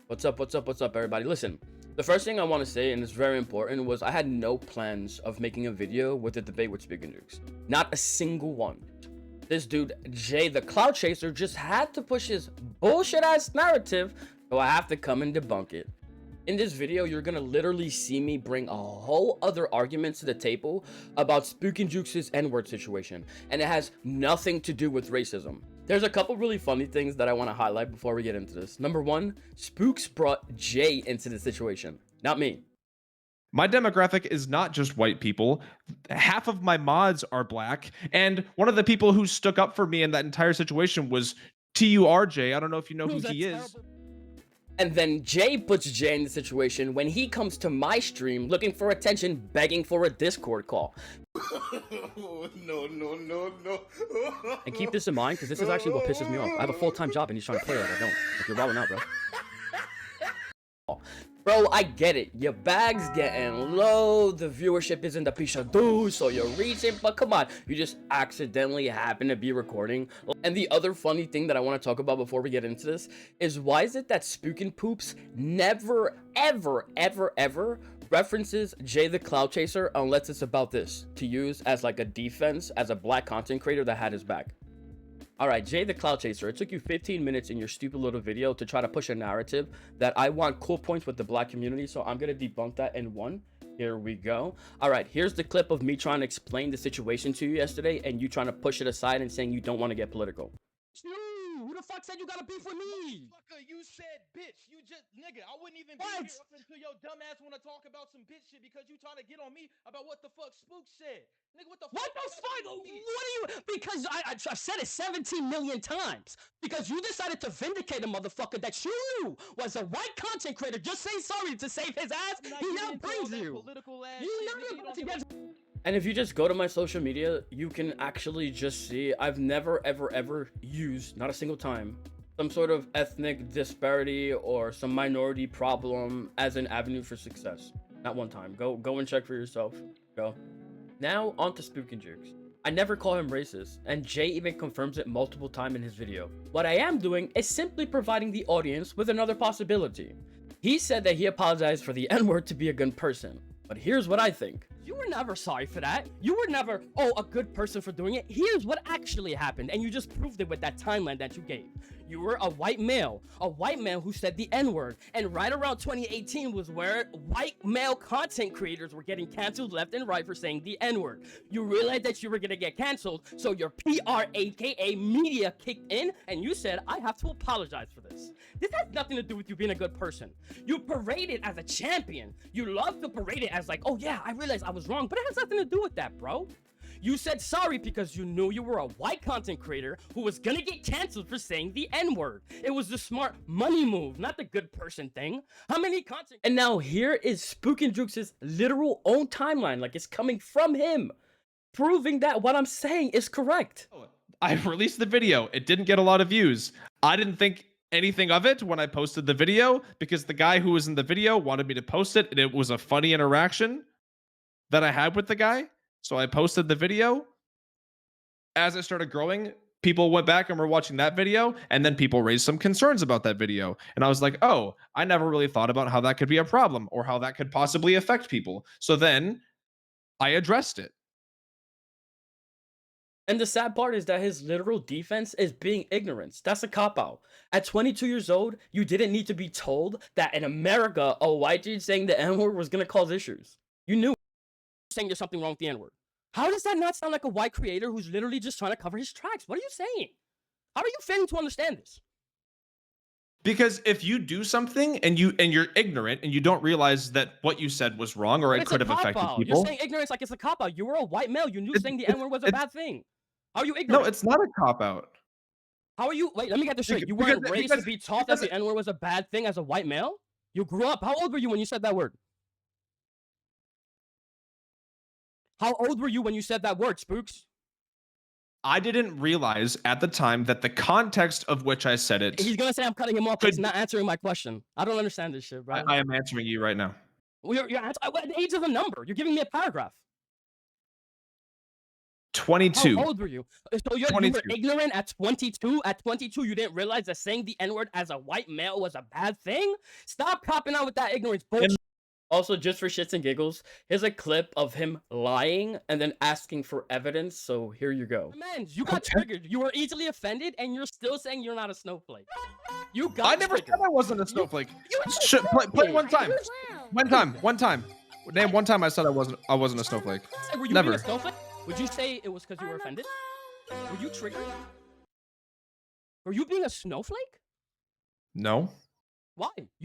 What's up? What's up? What's up, everybody? Listen, the first thing I want to say, and it's very important, was I had no plans of making a video with a debate with Spooknjukes. Not a single one. This dude, Jay, the clout chaser, just had to push his bullshit-ass narrative, so I have to come and debunk it. In this video, you're gonna literally see me bring a whole other argument to the table about Spooknjukes' N-word situation, and it has nothing to do with racism. There's a couple really funny things that I want to highlight before we get into this. Number one, Spooks brought Jay into the situation, not me. My demographic is not just white people. Half of my mods are black. And one of the people who stuck up for me in that entire situation was Tur Jay. I don't know if you know who he is. And then Jay puts Jay in the situation when he comes to my stream looking for attention, begging for a Discord call. No. And keep this in mind, because this is actually what pisses me off. I have a full-time job and he's trying to play like I don't. Like, you're wilding out, bro. Bro, I get it. Your bag's getting low. The viewership isn't the piece of do, so you're reaching. But come on, you just accidentally happen to be recording. And the other funny thing that I want to talk about before we get into this is why is it that Spookin' Poops never, ever references Jay the Clout Chaser unless it's about this to use as like a defense as a black content creator that had his back. All right, Jay the Clout Chaser, it took you 15 minutes in your stupid little video to try to push a narrative that I want cool points with the black community, so I'm going to debunk that in one. Here we go. All right, here's the clip of me trying to explain the situation to you yesterday and you trying to push it aside and saying you don't want to get political. Who the fuck said you got a beef with me? Fucker, you said bitch. You just, nigga, I wouldn't even What? be here until your dumb ass want to talk about some bitch shit because you trying to get on me about what the fuck Spook said. Nigga, what the fuck? What the fuck? What are you? Because I've said it 17 million times. Because you decided to vindicate a motherfucker that you knew was a white content creator. Just say sorry to save his ass. He now brings you. You never got to get. And if you just go to my social media, you can actually just see I've never, ever used, not a single time, some sort of ethnic disparity or some minority problem as an avenue for success. Not one time. Go and check for yourself. Go. Now, on to Spooknjukes. I never call him racist, and Jay even confirms it multiple times in his video. What I am doing is simply providing the audience with another possibility. He said that he apologized for the N-word to be a good person. But here's what I think. You were never sorry for that. You were never, oh, a good person for doing it. Here's what actually happened, and you just proved it with that timeline that you gave. You were a white male who said the N-word, and right around 2018 was where white male content creators were getting canceled left and right for saying the N-word. You realized that you were gonna get canceled, so your PR, aka media, kicked in, and you said, I have to apologize for this. This has nothing to do with you being a good person. You parade it as a champion. You love to parade it as like, oh yeah, I realized I was wrong, but it has nothing to do with that, bro. You said sorry because you knew you were a white content creator who was gonna get canceled for saying the N-word. It was the smart money move, not the good person thing. How many content... And now here is Spooknjukes' literal own timeline, like it's coming from him, proving that what I'm saying is correct. I released the video. It didn't get a lot of views. I didn't think anything of it when I posted the video because the guy who was in the video wanted me to post it, and it was a funny interaction that I had with the guy. So I posted the video. As it started growing, people went back and were watching that video, and then people raised some concerns about that video. And I was like, oh, I never really thought about how that could be a problem or how that could possibly affect people. So then I addressed it. And the sad part is that his literal defense is being ignorance. That's a cop-out. At 22 years old, you didn't need to be told that in America, a white dude saying the N-word was going to cause issues. You knew saying there's something wrong with the N-word. How does that not sound like a white creator who's literally just trying to cover his tracks? What are you saying? How are you failing to understand this? Because if you do something and you're ignorant and you don't realize that what you said was wrong or it could have affected people. You're saying ignorance like it's a cop-out. You were a white male. You knew saying the N-word was a bad thing. How are you ignorant? No, it's not a cop-out. How are you? Wait, let me get this straight. You weren't raised to be taught that the N-word was a bad thing as a white male? You grew up. How old were you when you said that word? How old were you when you said that word, Spooks? I didn't realize at the time that the context of which I said it... He's going to say I'm cutting him off, but he's not answering my question. I don't understand this shit, bro. I am answering you right now. Well, the age of a number. You're giving me a paragraph. 22. How old were you? So you were 22. ignorant at 22? At 22, you didn't realize that saying the N-word as a white male was a bad thing? Stop copping out with that ignorance bullshit. Also, just for shits and giggles, here's a clip of him lying and then asking for evidence. So here you go. Man, you got triggered. You were easily offended, and you're still saying you're not a snowflake. You got I never triggered. said I wasn't a snowflake. You Play one time. One time. Name one time I said I wasn't a snowflake. Were you Never. being a snowflake? Would you say it was because you were offended? Were you triggered? Were you being a snowflake? No. Why? You were